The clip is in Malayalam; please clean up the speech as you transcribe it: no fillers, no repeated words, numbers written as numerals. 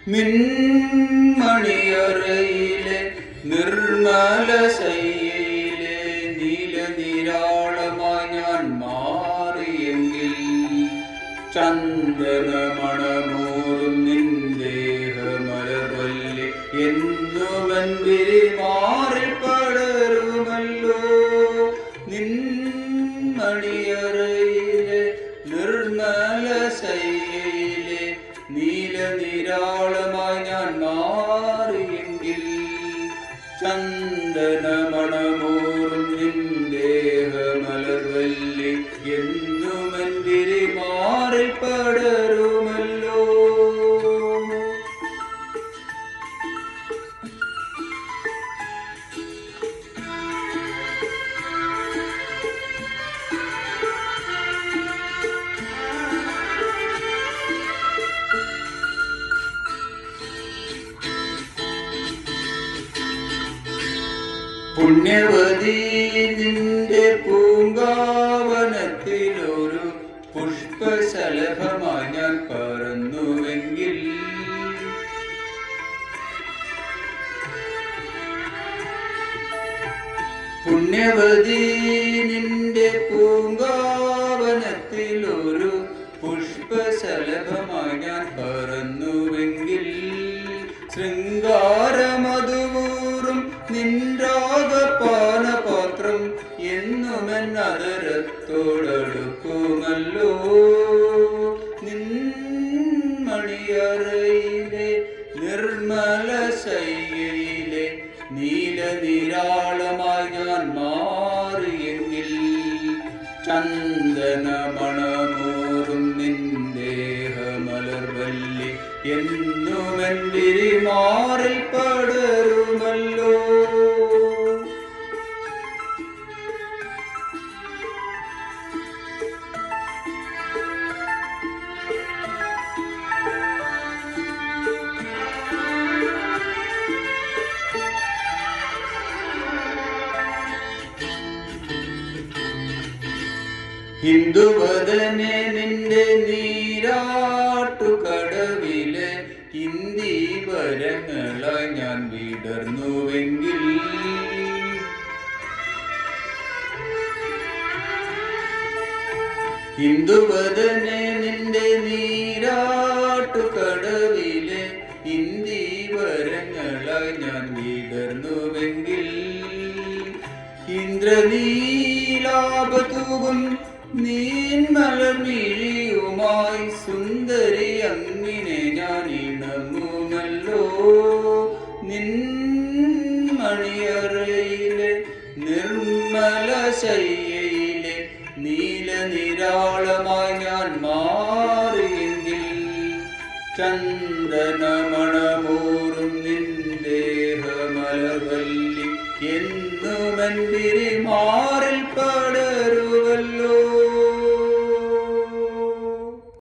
മിന്മണിയറയിലെ നിർമ്മല ശയ്യയിലെ നീലനിരാളമായി ഞാൻ മാറിയെങ്കിൽ ചന്ദനമണമൂറും നിന്ദേഹമലർവല്ലി എന്നുവൻ വിരിമാറി പടരുമല്ലോ. നിന്മണിയറയിലെ നിർമ്മല ശയ്യയിലെ നീലനിരാളമായി ഞാൻ മാറിയെങ്കിൽ ചന്ദനമണമൂറും നിന്ദേഹമലർവല്ലി എന്നുമൻ വിരിമാറി പടരുമല്ലോ. പുണ്യവതി നിന്റെ പൂങ്കാവനത്തിലൊരു പുഷ്പശലഭമായി ഞാൻ പറന്നുവെങ്കിൽ പുണ്യവതി നിന്റെ പൂങ്കാവനത്തിലൊരു പുഷ്പശലഭമായി ഞാൻ പറന്നുവെങ്കിൽ ശൃംഗാരമധുവൂറും നിൻരാഗപാനപാത്രം എന്നുമെന്നതരത്തോടടുക്കുമല്ലോ. നിന്മണിയറയിലെ നിർമ്മല ശയ്യയിലെ നീലനിരാളമായി ഞാൻ മാറിയെങ്കിൽ ചന്ദനമണമൂറും നിന്ദേഹമലർവല്ലി എന്നുമെൻ വിരിമാറിൽ പടരുമല്ലോ. ഹിന്ദുവദനെ നിന്റെ നീരാട്ടുകടവിലെ ഇന്ദീവരങ്ങളായി ഞാൻ വിടർന്നുവെങ്കിൽ ഹിന്ദുവദനെ നിന്റെ നീരാട്ടുകടവിലെ ഇന്ദീവരങ്ങളായി ഞാൻ വിടർന്നുവെങ്കിൽ ഇന്ദ്രനീലാപതൂകും നീൻമലർമിഴിയുമായി സുന്ദരി അങ്ങിനെ ഞാൻ ഇണങ്ങുമല്ലോ. നിന്മണിയറയിലെ നിർമ്മല ശയ്യയിലെ നീലനിരാളമായി ഞാൻ മാറിയെങ്കിൽ ചന്ദനമണമൂറും നിന്ദേഹമലർവല്ലി എന്നുമെൻ വിരിമാറിൽ പടരുമല്ലോ.